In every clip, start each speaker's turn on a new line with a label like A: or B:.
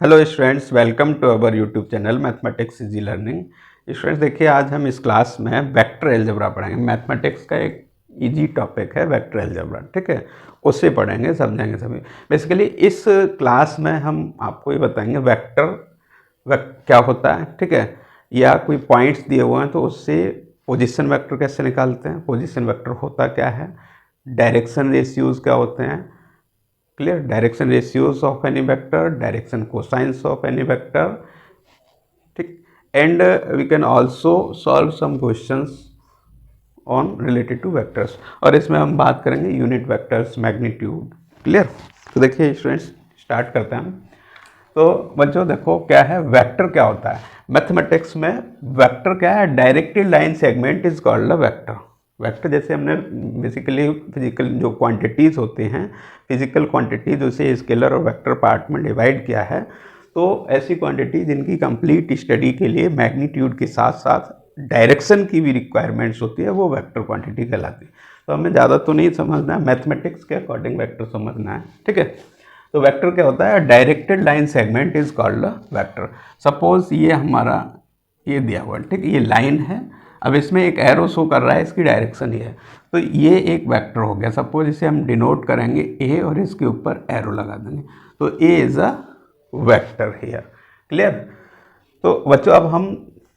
A: Hello students, welcome to our YouTube channel mathematics easy learning. Students देखिए, आज हम इस क्लास में वेक्टर अलजेब्रा पढ़ेंगे। मैथमेटिक्स का एक इजी टॉपिक है वेक्टर अलजेब्रा, ठीक है। उससे पढ़ेंगे, समझेंगे सभी। बेसिकली इस क्लास में हम आपको ये बताएंगे वेक्टर क्या होता है, ठीक है, या कोई पॉइंट्स दिए हुए हैं तो उससे पोजीशन वेक्टर कैसे निकालते हैं, पोजीशन वेक्टर होता क्या है, डायरेक्शन रेशियोज क्या होते हैं, clear, direction ratios of any vector, direction cosines of any vector, ठीक। and we can also solve some questions on related to vectors, और इसमें हम बात करेंगे यूनिट वेक्टर्स, मैग्नीट्यूड, क्लियर। तो देखिए स्टूडेंट्स, स्टार्ट करते हैं हम। तो बच्चों देखो क्या है वेक्टर, क्या होता है मैथमेटिक्स में। वेक्टर क्या है, directed line segment is called a vector. Vector जैसे हमने बेसिकली फिजिकल जो क्वांटिटीज़ होते हैं, फिजिकल क्वांटिटीज उसे स्केलर और वेक्टर पार्ट में डिवाइड किया है। तो ऐसी क्वांटिटी जिनकी कंप्लीट स्टडी के लिए मैग्नीट्यूड के साथ साथ डायरेक्शन की भी रिक्वायरमेंट्स होती है, वो वेक्टर क्वांटिटी कहलाती है। तो हमें ज़्यादा तो नहीं समझना है, मैथमेटिक्स के अकॉर्डिंग वेक्टर समझना है, ठीक है। तो वेक्टर क्या होता है, directed line segment is called a vector. Suppose ये हमारा ये दिया हुआ, ठीक, ये लाइन है। अब इसमें एक एरो शो कर रहा है, इसकी डायरेक्शन ये है, तो ये एक वेक्टर हो गया। सपोज इसे हम डिनोट करेंगे ए और इसके ऊपर एरो लगा देंगे, तो A is a vector here, clear. तो बच्चों अब हम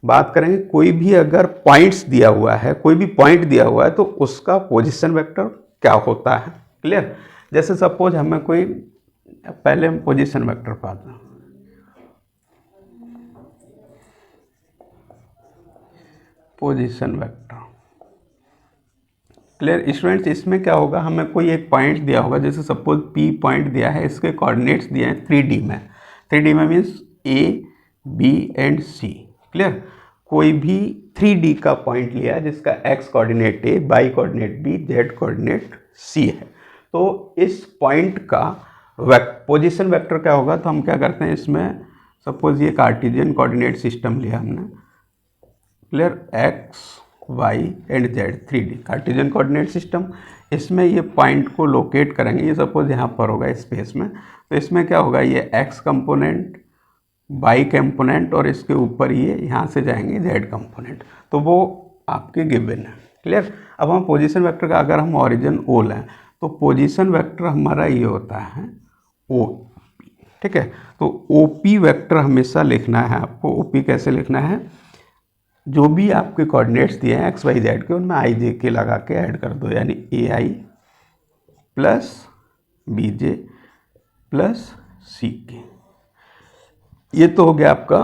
A: बात करेंगे, कोई भी अगर पॉइंट्स दिया हुआ है, कोई भी पॉइंट दिया हुआ है तो उसका पोजीशन वेक्टर क्या होता है, क्लियर। जैसे सपोज हमें कोई, पहले हम पोजीशन वेक्टर पाते हैं। पोजीशन वेक्टर, क्लियर स्टूडेंट्स, इसमें क्या होगा, हमें कोई एक पॉइंट दिया होगा, जैसे सपोज पी पॉइंट दिया है, इसके कोऑर्डिनेट्स दिए हैं 3D में। 3D में means A B and C, clear. कोई भी 3D का पॉइंट लिया है जिसका X coordinate A, Y coordinate B, Z coordinate C है, तो इस पॉइंट का पोजीशन वेक्टर क्या होगा। तो हम क्या करते हैं इसमें, सपोज ये कार्टेशियन कोऑर्डिनेट सिस्टम लिया हमने, clear, x y and z 3D Cartesian coordinate system. इसमें ये पॉइंट को लोकेट करेंगे, ये सपोज यहाँ पर होगा स्पेस में, तो इसमें क्या होगा, ये एक्स कंपोनेंट, वाई कंपोनेंट, और इसके ऊपर ये यहाँ से जाएंगे जेड कंपोनेंट, तो वो आपके गिवन है, क्लियर। अब हम पोजीशन वेक्टर का, अगर हम ओरिजिन ओ लें तो पोजीशन वेक्टर हमारा ये होता है ओ, ठीक है। तो ओ पी वेक्टर हमेशा लिखना है आपको। ओ पी कैसे लिखना है, जो भी आपके कोऑर्डिनेट्स दिए हैं एक्स वाई जेड के, उनमें आई जे के लगा के ऐड कर दो, यानी ए आई प्लस बी जे प्लस सी के। ये तो हो गया आपका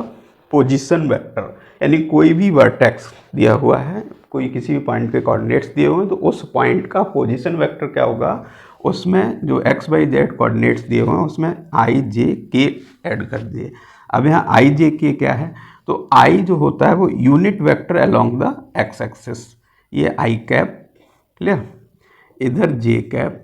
A: पोजीशन वेक्टर, यानी कोई भी वर्टेक्स दिया हुआ है, कोई किसी भी पॉइंट के कोऑर्डिनेट्स दिए हुए हैं, तो उस पॉइंट का पोजीशन वेक्टर क्या होगा, उसमें जो एक्स वाई जेड कोऑर्डिनेट्स दिए हुए हैं उसमें आई जे के ऐड कर दिए। अब यहाँ आई जे के क्या है, तो आई जो होता है वो unit vector along the x axis, ये आई कैप, क्लियर, इधर जे कैप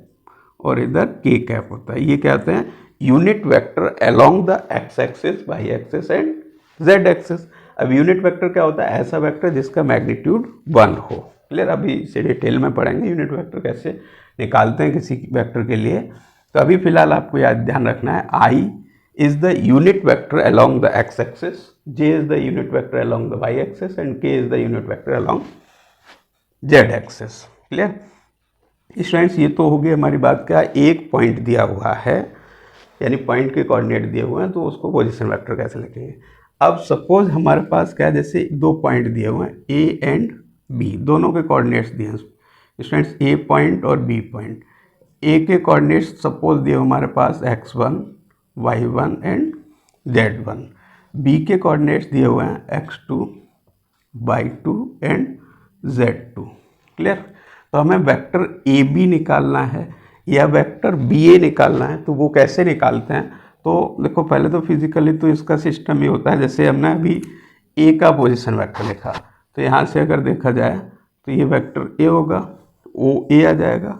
A: और इधर के कैप होता है। ये क्या होते हैं, unit vector along the x axis, y axis and z axis. अब यूनिट वेक्टर क्या होता है, ऐसा वेक्टर जिसका मैग्नीट्यूड 1 हो, क्लियर। अभी इसे डिटेल में पढ़ेंगे यूनिट वेक्टर कैसे निकालते हैं किसी वेक्टर के लिए। तो अभी फिलहाल आपको याद ध्यान रखना है, आई is the unit vector along the x-axis, j is the unit vector along the y-axis and k is the unit vector along z-axis, clear. Students ये तो हो गई हमारी बात, क्या एक पॉइंट दिया हुआ है, यानी पॉइंट के कोऑर्डिनेट दिए हुए हैं, तो उसको पोजीशन वेक्टर कैसे लिखेंगे। अब सपोज हमारे पास क्या है, जैसे दो पॉइंट दिए हुए हैं ए एंड बी, दोनों के कोऑर्डिनेट्स दिए हैं स्टूडेंट्स, ए पॉइंट और बी पॉइंट। ए के कोऑर्डिनेट्स सपोज दिए हमारे पास x1 y1 and z1, B के कोऑर्डिनेट्स दिए हुए हैं x2 y2 and z2, clear. तो हमें वेक्टर ए बी निकालना है या वेक्टर बी ए निकालना है, तो वो कैसे निकालते हैं। तो देखो पहले तो फिजिकली तो इसका सिस्टम ये होता है, जैसे हमने अभी ए का पोजीशन वेक्टर लिखा, तो यहाँ से अगर देखा जाए तो ये वेक्टर ए होगा, ओ ए आ जाएगा,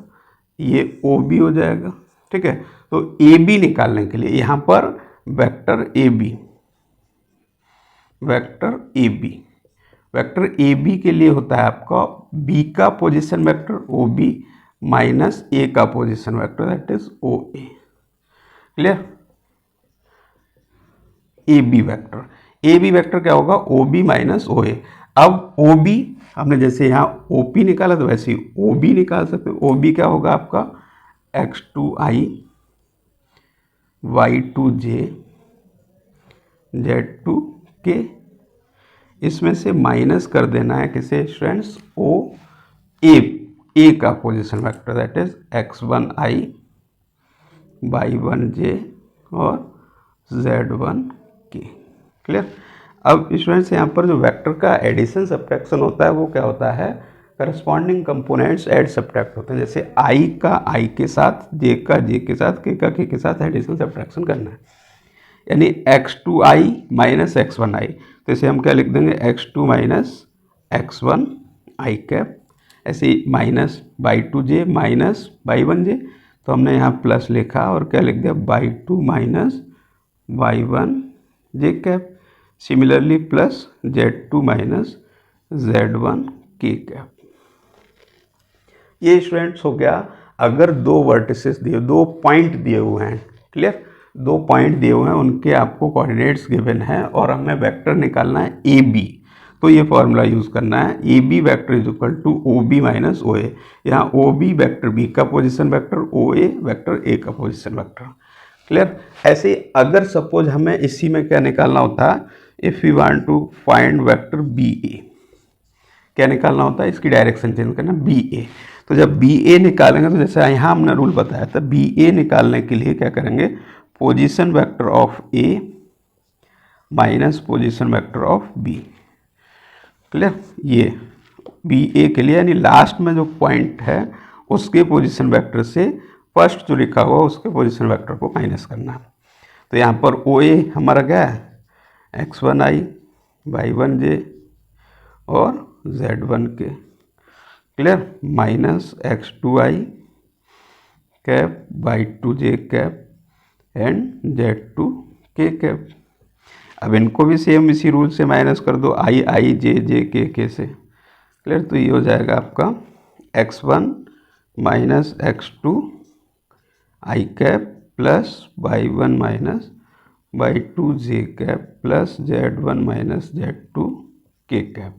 A: ये ओ बी हो जाएगा, ठीक है। तो ए बी निकालने के लिए यहाँ पर vector A B, vector A B, vector A B के लिए होता है आपका बी का position vector O B minus A का position vector that is O A, clear. A B vector. A B vector क्या होगा, ओ बी माइनस ओ ए। अब ओ बी हमने जैसे यहाँ ओ पी निकाला तो वैसे ही ओ बी निकाल सकते हो। ओ बी क्या होगा आपका x two i y two j z two k. इसमें से माइनस कर देना है किसे स्टूडेंट्स, ओ ए का position vector, that is X one I Y one जे और जेड वन के। क्लियर। अब स्टूडेंट्स यहाँ पर जो वेक्टर का एडिशन सब्ट्रैक्शन होता है वो क्या होता है, करस्पॉन्डिंग कंपोनेंट्स ऐड सब्ट्रैक्ट होते हैं। जैसे आई का आई के साथ, जे का जे के साथ, के का के साथ एडिशन सब्ट्रैक्शन करना है, यानी X two I minus X one I, तो इसे हम क्या लिख देंगे, X two minus X one I cap. ऐसे ही minus Y two J minus Y one J, तो हमने यहाँ प्लस लिखा और क्या लिख दिया, Y two minus Y one J cap. Similarly plus Z two minus Z one K cap. ये स्टूडेंट्स हो गया अगर दो वर्टिसेस दिए, दो पॉइंट दिए हुए हैं। क्लियर, दो पॉइंट दिए हुए हैं, उनके आपको कोऑर्डिनेट्स गिवन है और हमें वेक्टर निकालना है ए बी। तो ये फॉर्मूला यूज़ करना है, A B vector is equal to O B minus O A. यहाँ ओ बी वैक्टर बी का position vector, O A vector A का पोजीशन वेक्टर। क्लियर। ऐसे अगर सपोज हमें इसी में क्या निकालना होता है, if you want to find vector B A, क्या निकालना होता है, इसकी डायरेक्शन चेंज करना, बी ए। तो जब बी ए निकालेंगे तो जैसे यहाँ हमने रूल बताया था, बी ए निकालने के लिए क्या करेंगे, position vector of A minus position vector of B. Clear. ये बी ए के लिए यानी लास्ट में जो पॉइंट है उसके पोजीशन वेक्टर से फर्स्ट जो लिखा हुआ उसके पोजीशन वेक्टर को माइनस करना। तो यहाँ पर ओ ए हमारा क्या है, एक्स वन आई वाई वन जे और जेड वन के। Clear. Minus x two i cap y two j cap and z two k cap. अब इनको भी सेम इसी रूल से माइनस कर दो, आई आई जे जे के से। क्लियर। तो ये हो जाएगा आपका x one minus x two i cap plus y one minus y two j cap plus z one minus z two k cap.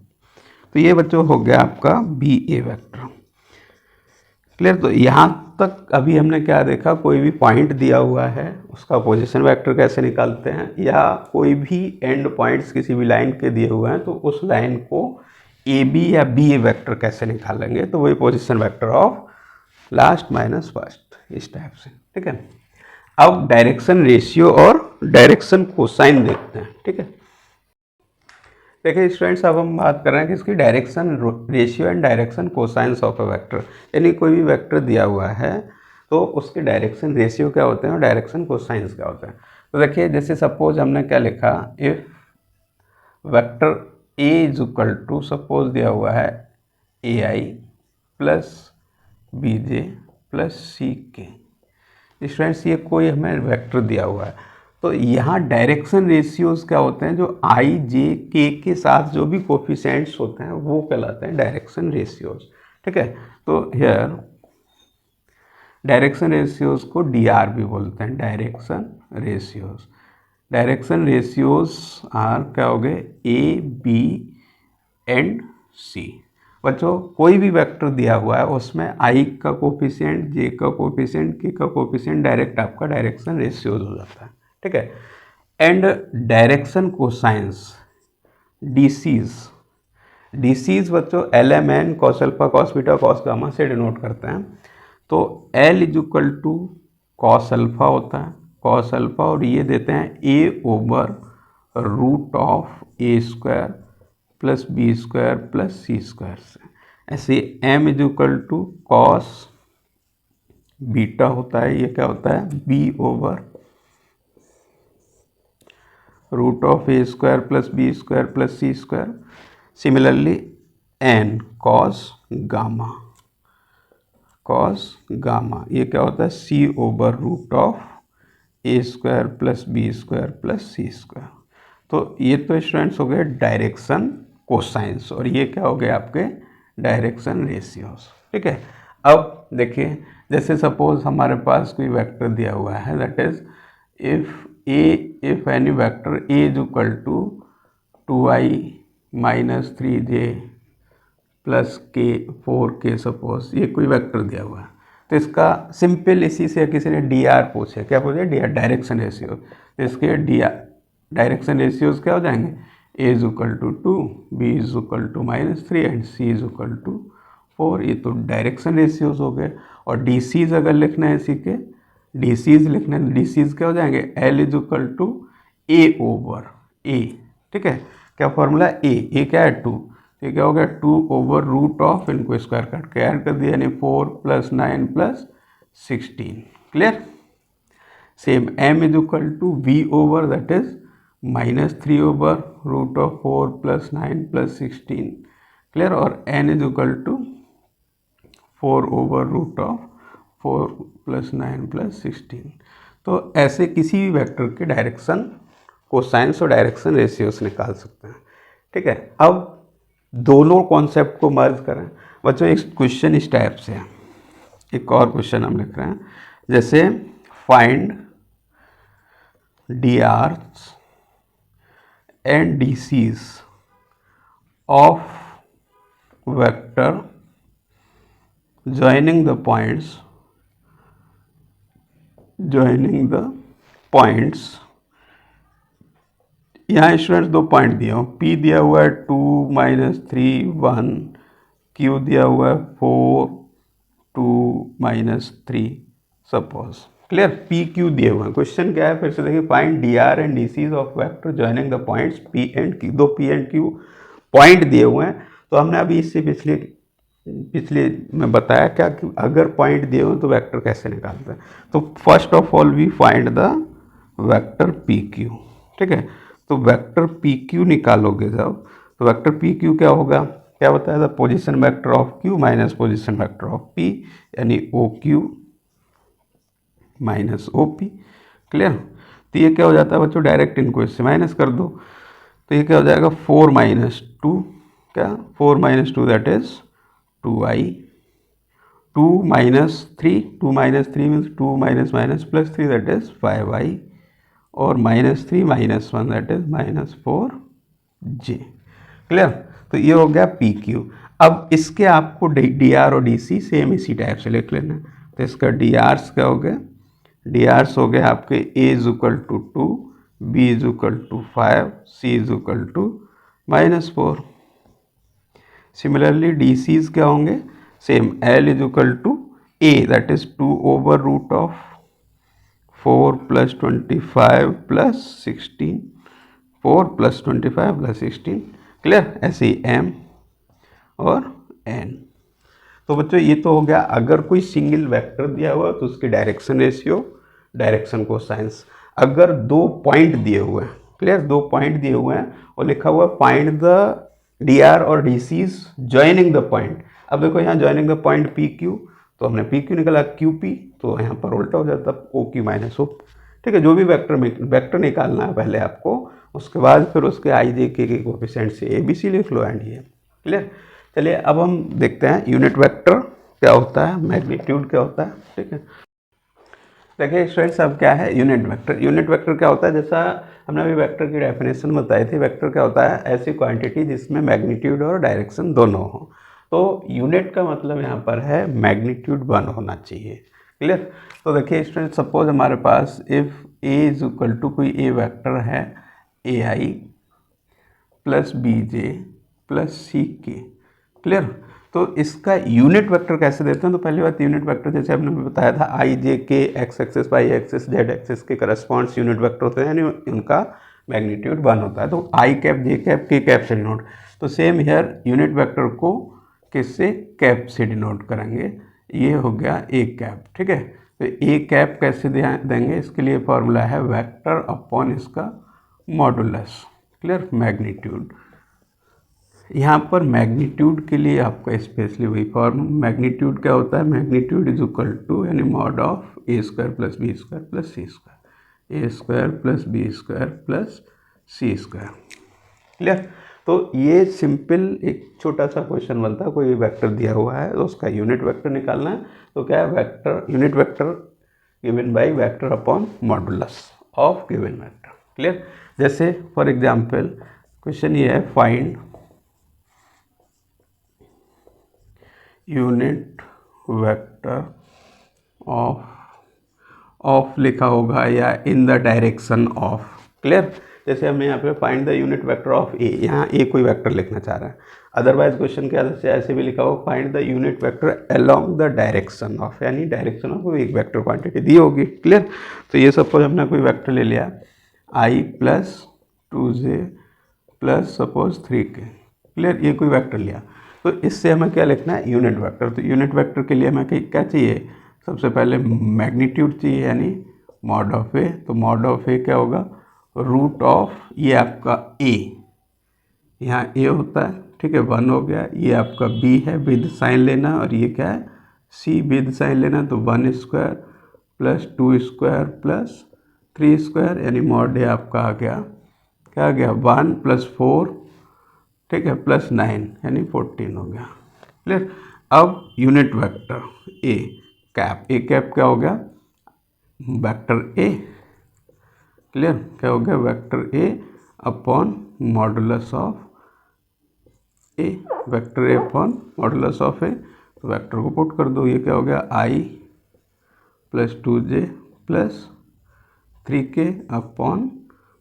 A: तो ये बच्चों हो गया आपका बी ए वैक्टर। क्लियर। तो यहाँ तक अभी हमने क्या देखा, कोई भी पॉइंट दिया हुआ है उसका पोजीशन वेक्टर कैसे निकालते हैं, या कोई भी एंड पॉइंट्स किसी भी लाइन के दिए हुए हैं तो उस लाइन को ए बी या बी ए वैक्टर कैसे निकालेंगे, तो वही position vector of last minus first, इस टाइप से। ठीक है। अब डायरेक्शन रेशियो और डायरेक्शन कोसाइन देखते हैं। ठीक है। देखिए स्टूडेंट्स, अब हम बात कर रहे हैं कि इसकी direction ratio and direction cosines of a vector. यानी कोई भी वेक्टर दिया हुआ है तो उसके डायरेक्शन रेशियो क्या होते हैं और डायरेक्शन कोसाइंस क्या होते हैं। तो देखिए जैसे सपोज हमने क्या लिखा, if vector A is equal to, suppose दिया हुआ है A I plus B J plus C k. Students ये कोई हमें वेक्टर दिया हुआ है, तो यहाँ डायरेक्शन रेशियोज क्या होते हैं, जो आई जे के साथ जो भी कोफिशिएंट्स होते हैं वो कहलाते हैं डायरेक्शन रेशियोज। ठीक है। तो हियर डायरेक्शन रेशियोज को डी आर भी बोलते हैं, direction ratios. Direction ratios are क्या हो गए, ए बी एंड सी। बच्चों कोई भी वेक्टर दिया हुआ है उसमें आई का कोफिशिएंट, जे का कोफिशिएंट, के का कोफिशिएंट डायरेक्ट आपका डायरेक्शन रेशियोज हो जाता है। ठीक है। एंड डायरेक्शन कोसाइंस, डीसीज बच्चों L M N cos alpha cos beta cos gamma से डिनोट करते हैं। तो L is equal to cos alpha होता है, कॉस अल्फा, और ये देते हैं A over root of A square plus B square plus C square से। ऐसे M is equal to cos beta होता है, ये क्या होता है, B over root of A square plus B square plus C square. Similarly N cos gamma, ये क्या होता है, C over root of A square plus B square plus C square. तो ये तो स्टूडेंट्स हो गए डायरेक्शन कोसाइंस, और ये क्या हो गए आपके डायरेक्शन रेशियोज। ठीक है। अब देखिए जैसे सपोज हमारे पास कोई वेक्टर दिया हुआ है, that is if A if any vector A is equal to 2i minus 3j plus के 4k सपोज ये कोई वेक्टर दिया हुआ है, तो इसका सिंपल इसी से किसी ने डी आर पूछे, क्या पूछे, डी आर डायरेक्शन रेशियो, तो इसके डी आर डायरेक्शन रेशियोज क्या हो जाएंगे, A is equal to 2, B is equal to -3 and C is equal to 4। ये तो डायरेक्शन रेशियोज हो गए। और डी सीज अगर लिखना है इसी के, डी सीज लिखना है, डी सीज क्या हो जाएंगे, L is equal to A over A, ठीक है, क्या फॉर्मूला, ए क्या है 2, ये क्या हो गया 2 ओवर रूट ऑफ, इनको स्क्वायर करके ऐड कर दिया, यानी 4 + 9 + 16, clear. Same m is equal to v over that is -3 over root of 4 + 9 + 16, clear. और n is equal to 4 over root of 4 + 9 + 16। तो ऐसे किसी भी वेक्टर के डायरेक्शन कोसाइंस और डायरेक्शन रेशियोस निकाल सकते हैं, ठीक है। अब दोनों कॉन्सेप्ट को मर्ज करें बच्चों। एक क्वेश्चन इस टाइप से है, एक और क्वेश्चन हम लिख रहे हैं, जैसे find D Rs and D Cs of vector joining the points, यहाँ स्टूडेंट्स दो पॉइंट दिया हो, P दिया हुआ है 2 - 3 1, Q दिया हुआ है 4 2 - 3 सपोज, क्लियर। P Q दिए हुए हैं। क्वेश्चन क्या है, फिर से देखिए, find D R and D Cs of vector joining the points P and Q। दो P एंड Q पॉइंट दिए हुए हैं। तो हमने अभी इससे पिछले में बताया क्या कि अगर पॉइंट दिए हो तो वेक्टर कैसे निकालते हैं। तो first of all we find the vector P Q, ठीक है। तो वेक्टर पी क्यू निकालोगे जब, तो वेक्टर पी क्यू क्या होगा, क्या बताया था, position vector of Q minus position vector of P, यानी O Q minus O P, clear. तो ये क्या हो जाता है बच्चों, डायरेक्ट इनको इससे माइनस कर दो, तो ये क्या हो जाएगा 4 - 2, क्या 4 - 2 that is 2i, 2 - 3, 2 - 3 means 2 - +3 that is 5i, और -3 - 1 दैट इज -4j, क्लियर। तो ये हो गया पी क्यू। अब इसके आपको डी आर और डी सी सेम इसी टाइप से लिख लेना। तो इसका डी आर्स क्या हो गया, डी आर्स हो गए आपके A is equal to 2, B is equal to 5, C is equal to -4। Similarly DCs क्या होंगे, same L is equal to A that is 2 over root of 4 + 25 + 16, 4 + 25 + 16, clear. ऐसे ही M और एन। तो बच्चों ये तो हो गया अगर कोई सिंगल वेक्टर दिया हुआ है तो उसकी डायरेक्शन रेशियो, डायरेक्शन कोसाइंस। अगर दो पॉइंट दिए हुए हैं, क्लियर, दो पॉइंट दिए हुए हैं और लिखा हुआ है फाइंड द डी आर और D Cs joining the point. अब देखो यहाँ joining the point P Q, तो हमने पी क्यू निकाला क्यू पी, तो यहाँ पर उल्टा हो जाता ओ क्यू माइनस ओ, ठीक है। जो भी वेक्टर निकालना है पहले आपको, उसके बाद फिर उसके आई जे के कोफिशिएंट से ए बी सी लिख लो एंड ये, क्लियर। चलिए अब हम देखते हैं यूनिट वेक्टर क्या होता है, मैग्नीट्यूड क्या होता है, ठीक है। देखिए स्टूडेंट्स अब क्या है यूनिट वेक्टर। यूनिट वेक्टर क्या होता है, जैसा हमने अभी वेक्टर की डेफिनेशन बताई थी, वेक्टर क्या होता है, ऐसी क्वांटिटी जिसमें मैग्नीट्यूड और डायरेक्शन दोनों हो। तो यूनिट का मतलब यहाँ पर है मैग्नीट्यूड 1 होना चाहिए, क्लियर। तो देखिए स्टूडेंट सपोज हमारे पास if A is equal to कोई ए वेक्टर है A I plus B J plus C K, clear. तो इसका यूनिट वेक्टर कैसे देते हैं, तो पहली बात यूनिट वेक्टर जैसे हमने बताया था i j k x axis y axis z axis के करस्पॉन्ड्स यूनिट वेक्टर होते हैं, यानी उनका मैग्नीट्यूड 1 होता है। तो i cap j cap k cap से डिनोट। तो सेम हेयर यूनिट वेक्टर को किससे, कैप से डिनोट करेंगे। ये हो गया ए कैप, ठीक है। तो ए कैप कैसे देंगे, इसके लिए फॉर्मूला है वेक्टर अपॉन इसका मॉडुलस, क्लियर, मैग्नीट्यूड। यहाँ पर मैग्नीट्यूड के लिए आपका स्पेशली वही फॉर्म, मैग्नीट्यूड क्या होता है, मैग्नीट्यूड इज इक्वल टू यानी mod of A square plus B square plus C square, A square plus B square plus C square, clear. तो ये सिंपल एक छोटा सा क्वेश्चन बनता है, कोई वेक्टर दिया हुआ है तो उसका यूनिट वेक्टर निकालना है। तो क्या है vector, unit vector given by vector upon modulus, of given vector. Clear. जैसे फॉर एग्जांपल क्वेश्चन ये है, फाइंड यूनिट वेक्टर ऑफ लिखा होगा या in the direction of. Clear. जैसे हमें यहाँ पे find the unit vector of A, यहाँ ए कोई वेक्टर लिखना चाह रहा है। अदरवाइज क्वेश्चन के आधार से ऐसे भी लिखा होगा find the unit vector along the direction of, यानी डायरेक्शन ऑफ एक वेक्टर क्वांटिटी दी होगी। क्लियर। तो ये सपोज हमने कोई वेक्टर ले लिया i plus 2j plus suppose 3k। Clear. ये कोई वेक्टर लिया, तो इससे हमें क्या लिखना है, यूनिट वेक्टर। तो यूनिट वेक्टर के लिए हमें क्या चाहिए, सबसे पहले मैग्नीट्यूड चाहिए, यानी मॉड ऑफ ए। तो मॉड ऑफ ए क्या होगा, रूट ऑफ, ये आपका ए, यहाँ ए होता है, ठीक है, 1 हो गया। ये आपका बी है, विद साइन लेना, और ये क्या है, सी, विद साइन लेना। तो 1 square plus 2 square plus 3 square, यानी मॉड ए आपका आ गया, क्या आ गया, 1 प्लस 4, ठीक है, प्लस 9, यानी 14 हो गया। क्लियर। अब unit vector A cap, A cap क्या हो गया, वेक्टर ए। क्लियर। क्या हो गया, vector A upon modulus of A, vector A upon modulus of A. तो वेक्टर को पुट कर दो, ये क्या हो गया, i plus 2j plus 3k upon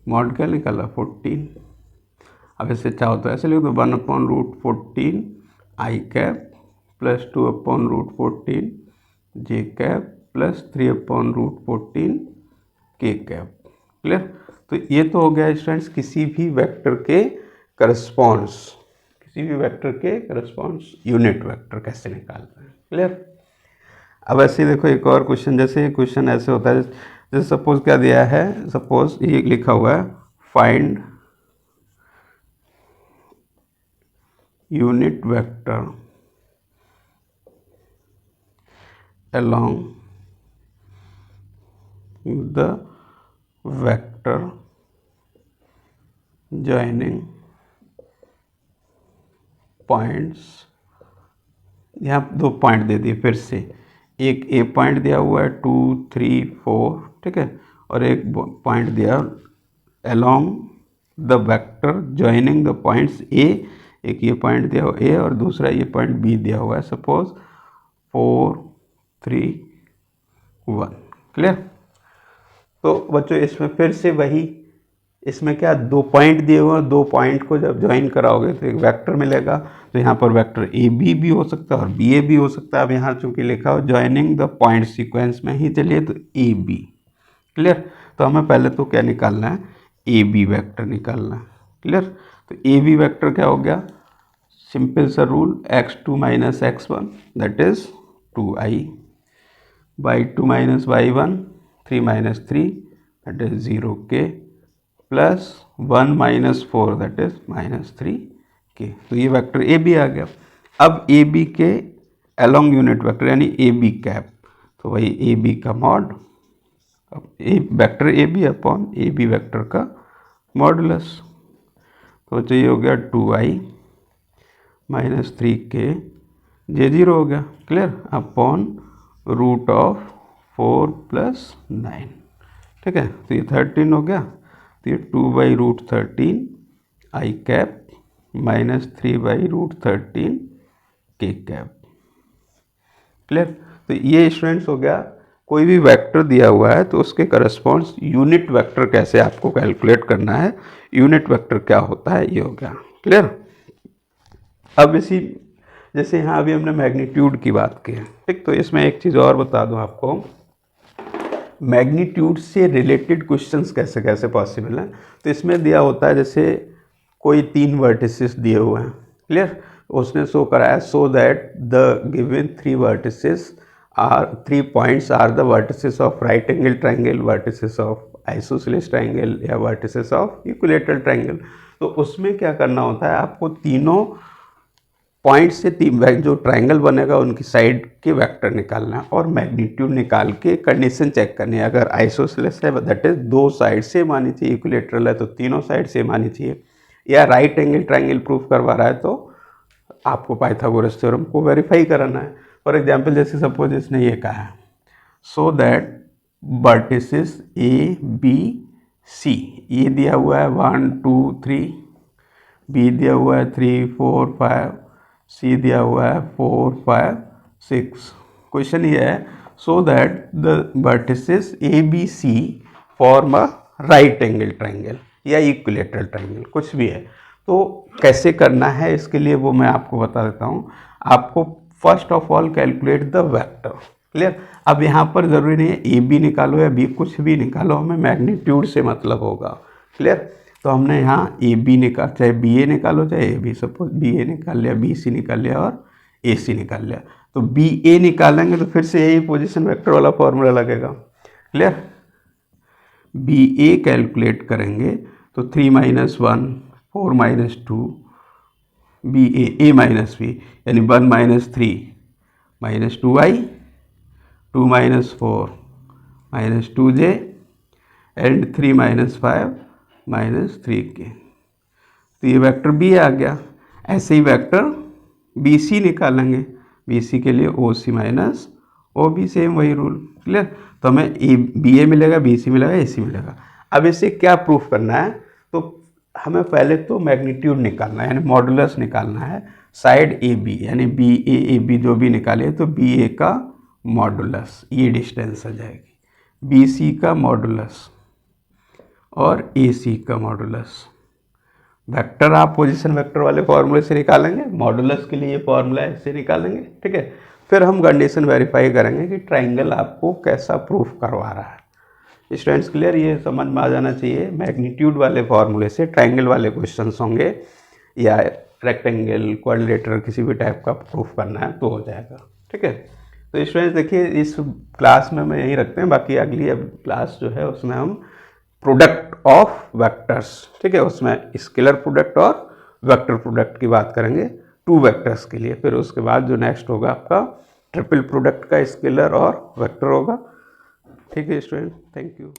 A: mod क्या निकाला, 14। अब इससे चाहो तो ऐसे लिख दो, 1 upon root 14 i cap plus 2 upon root 14 j cap plus 3 upon root 14 k cap. Clear. तो ये तो हो गया स्टूडेंट्स किसी भी वेक्टर के करस्पॉन्स, किसी भी वेक्टर के करस्पॉन्स यूनिट वेक्टर कैसे निकालते हैं। क्लियर। अब ऐसे देखो एक और क्वेश्चन, जैसे क्वेश्चन ऐसे होता है, जैसे सपोज क्या दिया है, सपोज ये लिखा हुआ है find unit vector along the vector joining points. यहाँ 2 पॉइंट दे दिए, फिर से एक ए पॉइंट दिया हुआ है 2, 3, 4, ठीक है, और एक पॉइंट दिया along the vector joining the points A, एक ये पॉइंट दिया हुआ ए और दूसरा ये पॉइंट बी दिया हुआ है, सपोज 4, 3, 1। क्लियर। तो बच्चों इसमें फिर से वही, इसमें क्या 2 पॉइंट दिए हुए हैं, 2 पॉइंट को जब ज्वाइन कराओगे तो एक वेक्टर मिलेगा। तो यहाँ पर वेक्टर ए बी भी हो सकता है और बी ए भी हो सकता है। अब यहाँ चूंकि लिखा हो ज्वाइनिंग द पॉइंट सीक्वेंस में ही चलिए, तो ए बी। क्लियर। तो हमें पहले तो क्या निकालना है, ए बी वैक्टर निकालना है। क्लियर। तो ए बी वैक्टर क्या हो गया, सिंपल सा rule, x2 minus x1 that is 2i, y2 minus y1 3 minus 3 that is 0k, plus 1 minus 4 that is minus 3k। तो ये वेक्टर ए बी आ गया। अब ए बी के अलोंग यूनिट वेक्टर यानी ए बी कैप, तो वही A B का mod, अब A vector A B upon A B vector का मॉडुलस। तो चाहिए हो गया 2i माइनस 3k, जे 0 हो गया। Clear. Upon root of 4 plus 9, ठीक है, तो ये 13 हो गया। तो ये 2/√13 आई कैप माइनस 3/√13 के कैप। क्लियर। तो ये स्टूडेंट्स हो गया, कोई भी वेक्टर दिया हुआ है तो उसके करस्पॉन्ड्स यूनिट वेक्टर कैसे आपको कैलकुलेट करना है, यूनिट वेक्टर क्या होता है, ये हो गया। क्लियर। अब इसी जैसे यहाँ अभी हमने मैग्नीट्यूड की बात की है, ठीक, तो इसमें एक चीज़ और बता दूँ आपको, मैग्नीट्यूड से रिलेटेड क्वेश्चंस कैसे कैसे पॉसिबल हैं। तो इसमें दिया होता है जैसे कोई 3 वर्टिसेस दिए हुए हैं। क्लियर। उसने शो कराया so that the given 3 vertices are 3 points are the vertices of right angle triangle, vertices of isosceles triangle या वर्टिसेस ऑफ इक्विलेटरल ट्रायंगल। तो उसमें क्या करना होता है, आपको तीनों पॉइंट से जो ट्रायंगल बनेगा उनकी साइड के वेक्टर निकालना है और मैग्नीट्यूड निकाल के कंडीशन चेक करनी है। अगर आइसोसेलेस है दैट इज 2 साइड सेम आनी चाहिए, इक्विलेटरल है तो तीनों साइड सेम आनी चाहिए, या राइट एंगल ट्रायंगल प्रूफ करवा रहा है तो आपको पाइथागोरस थ्योरम को वेरीफाई कराना है। फॉर एग्जाम्पल जैसे सपोज इसने ये कहा है so that vertices A B C, ये दिया हुआ है 1 2 3, बी दिया हुआ है 3 4 5, सी दिया हुआ है 4 5 6। क्वेश्चन ये है so that the vertices A B C form a right angle triangle या इक्विलेटरल ट्राइंगल, कुछ भी है। तो कैसे करना है इसके लिए वो मैं आपको बता देता हूँ। आपको first of all calculate the vector, clear. अब यहाँ पर ज़रूरी नहीं है ए बी निकालो या बी, कुछ भी निकालो, हमें मैग्नीट्यूड से मतलब होगा, क्लियर। तो हमने यहाँ ए बी निकाल, चाहे बी ए निकालो चाहे ए बी, सपोज बी ए निकाल लिया, बी सी निकाल लिया और ए सी निकाल लिया। तो बी ए निकालेंगे तो फिर से यही पोजीशन वेक्टर वाला फॉर्मूला लगेगा, क्लियर। बी ए कैलकुलेट करेंगे तो 3 - 1 4 - 2 बी ए माइनस बी, यानी 1 - 3 -2i, 2 - 4 -2j एंड 3 - 5 -3k। तो ये वेक्टर बी आ गया। ऐसे ही वेक्टर बी सी निकालेंगे, बी सी के लिए ओ सी माइनस ओ बी, सेम वही रूल, क्लियर। तो हमें ए बी ए मिलेगा, बी सी मिलेगा, ए सी मिलेगा। अब इसे क्या प्रूफ करना है, तो हमें पहले तो मैग्नीट्यूड निकालना है, यानी मॉडुलस निकालना है साइड ए बी, यानी बी ए बी जो भी निकाले तो बी ए का मॉडुलस, ये डिस्टेंस आ जाएगी, बी सी का मॉडुलस और ए सी का मॉडुलस। वेक्टर आप पोजीशन वेक्टर वाले फॉर्मूले से निकालेंगे, मॉडुलस के लिए ये फॉर्मूला ऐसे निकालेंगे, ठीक है। फिर हम कंडीशन वेरीफाई करेंगे कि ट्राइंगल आपको कैसा प्रूफ करवा रहा है। स्टूडेंट्स क्लियर, ये समझ में आ जाना चाहिए। मैग्नीट्यूड वाले फॉर्मूले से ट्राइंगल वाले क्वेश्चंस होंगे या रेक्टेंगल, क्वाड्रिलेटरल, किसी भी टाइप का प्रूफ करना है तो हो जाएगा, ठीक है। तो स्टूडेंट्स देखिए, इस क्लास में मैं यही रखते हैं, बाकी अगली अब क्लास जो है उसमें हम प्रोडक्ट ऑफ वेक्टर्स, ठीक है, उसमें स्केलर प्रोडक्ट और वेक्टर प्रोडक्ट की बात करेंगे 2 वेक्टर्स के लिए। फिर उसके बाद जो नेक्स्ट होगा आपका ट्रिपल प्रोडक्ट का स्केलर और वेक्टर होगा, ठीक है स्टूडेंट, थैंक यू।